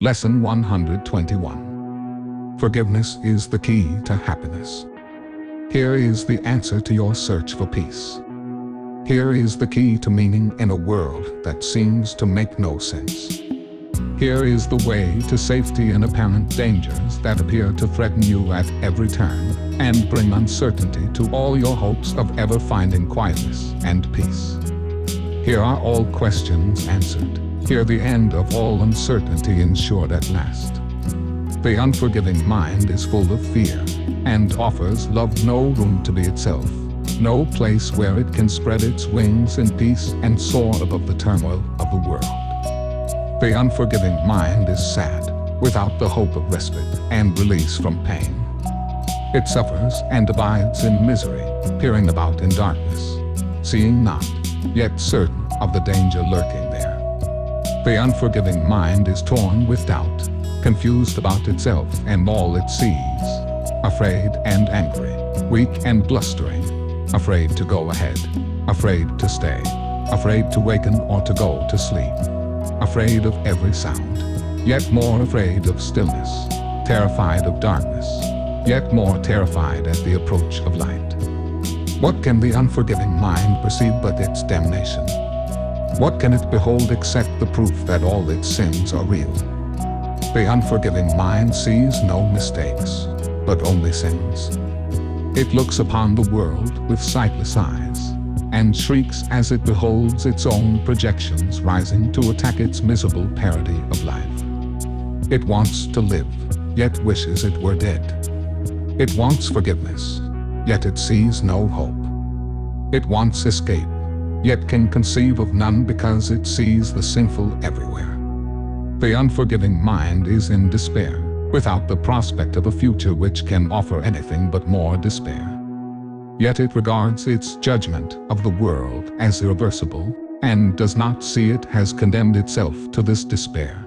Lesson 121. Forgiveness is the key to happiness. Here is the answer to your search for peace. Here is the key to meaning in a world that seems to make no sense. Here is the way to safety in apparent dangers that appear to threaten you at every turn and bring uncertainty to all your hopes of ever finding quietness and peace. Here are all questions answered. Here the end of all uncertainty ensured at last. The unforgiving mind is full of fear and offers love no room to be itself, no place where it can spread its wings in peace and soar above the turmoil of the world. The unforgiving mind is sad, without the hope of respite and release from pain. It suffers and abides in misery, peering about in darkness, seeing not, yet certain of the danger lurking there. The unforgiving mind is torn with doubt, confused about itself and all it sees, afraid and angry, weak and blustering, afraid to go ahead, afraid to stay, afraid to waken or to go to sleep, afraid of every sound, yet more afraid of stillness, terrified of darkness, yet more terrified at the approach of light. What can the unforgiving mind perceive but its damnation? What can it behold except the proof that all its sins are real? The unforgiving mind sees no mistakes, but only sins. It looks upon the world with sightless eyes, and shrieks as it beholds its own projections rising to attack its miserable parody of life. It wants to live, yet wishes it were dead. It wants forgiveness, yet it sees no hope. It wants escape, yet can conceive of none because it sees the sinful everywhere. The unforgiving mind is in despair, without the prospect of a future which can offer anything but more despair. Yet it regards its judgment of the world as irreversible, and does not see it has condemned itself to this despair.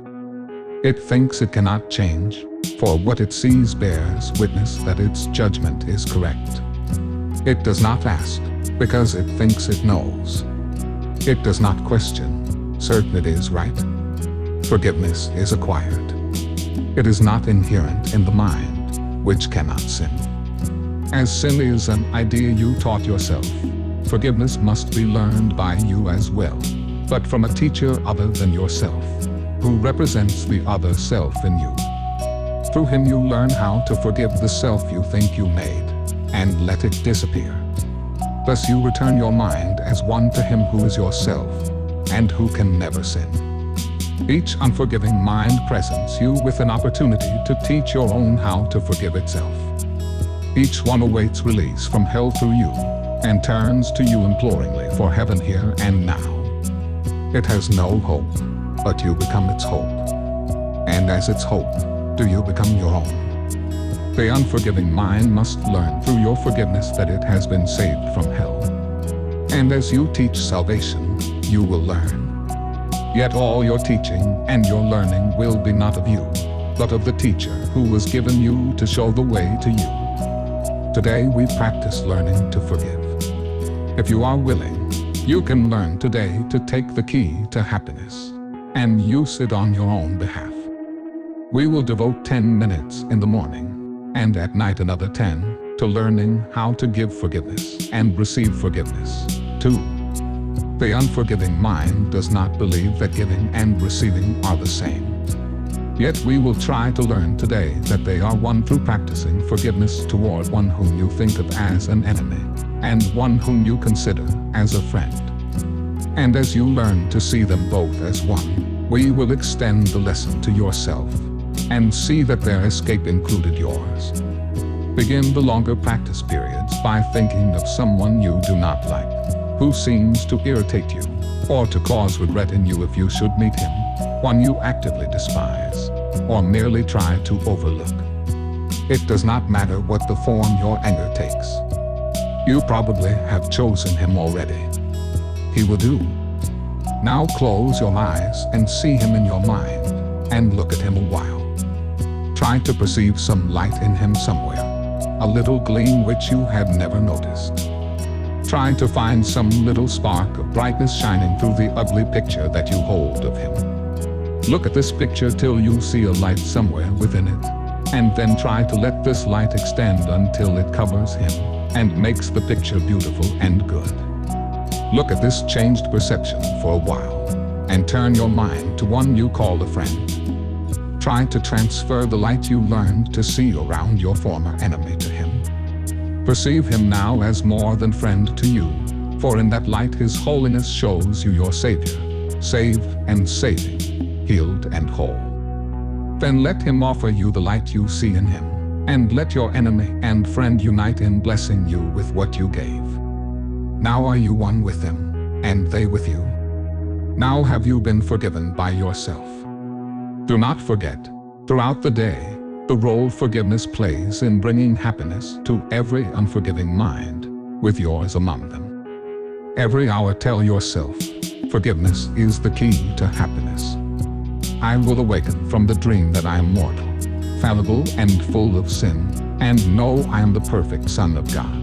It thinks it cannot change, for what it sees bears witness that its judgment is correct. It does not ask, because it thinks it knows. It does not question, certain it is right. Forgiveness is acquired. It is not inherent in the mind, which cannot sin. As sin is an idea you taught yourself, forgiveness must be learned by you as well, but from a teacher other than yourself, who represents the other self in you. Through him you learn how to forgive the self you think you made, and let it disappear. Thus you return your mind as one to him who is yourself, and who can never sin. Each unforgiving mind presents you with an opportunity to teach your own how to forgive itself. Each one awaits release from hell through you, and turns to you imploringly for heaven here and now. It has no hope, but you become its hope. And as its hope, do you become your own. The unforgiving mind must learn through your forgiveness that it has been saved from hell. And as you teach salvation, you will learn. Yet all your teaching and your learning will be not of you, but of the teacher who was given you to show the way to you. Today we practice learning to forgive. If you are willing, you can learn today to take the key to happiness and use it on your own behalf. We will devote 10 minutes in the morning and at night another 10 to learning how to give forgiveness and receive forgiveness. 2. The unforgiving mind does not believe that giving and receiving are the same. Yet we will try to learn today that they are one through practicing forgiveness toward one whom you think of as an enemy, and one whom you consider as a friend. And as you learn to see them both as one, we will extend the lesson to yourself, and see that their escape included yours. Begin the longer practice periods by thinking of someone you do not like, who seems to irritate you, or to cause regret in you if you should meet him, one you actively despise, or merely try to overlook. It does not matter what the form your anger takes. You probably have chosen him already. He will do. Now close your eyes and see him in your mind, and look at him a while. Try to perceive some light in him somewhere, a little gleam which you have never noticed. Try to find some little spark of brightness shining through the ugly picture that you hold of him. Look at this picture till you see a light somewhere within it, and then try to let this light extend until it covers him and makes the picture beautiful and good. Look at this changed perception for a while, and turn your mind to one you call a friend. Try to transfer the light you learned to see around your former enemy to him. Perceive him now as more than friend to you, for in that light his holiness shows you your Savior, saved and saving, healed and whole. Then let him offer you the light you see in him, and let your enemy and friend unite in blessing you with what you gave. Now are you one with them, and they with you? Now have you been forgiven by yourself? Do not forget, throughout the day, the role forgiveness plays in bringing happiness to every unforgiving mind, with yours among them. Every hour tell yourself, forgiveness is the key to happiness. I will awaken from the dream that I am mortal, fallible and full of sin, and know I am the perfect Son of God.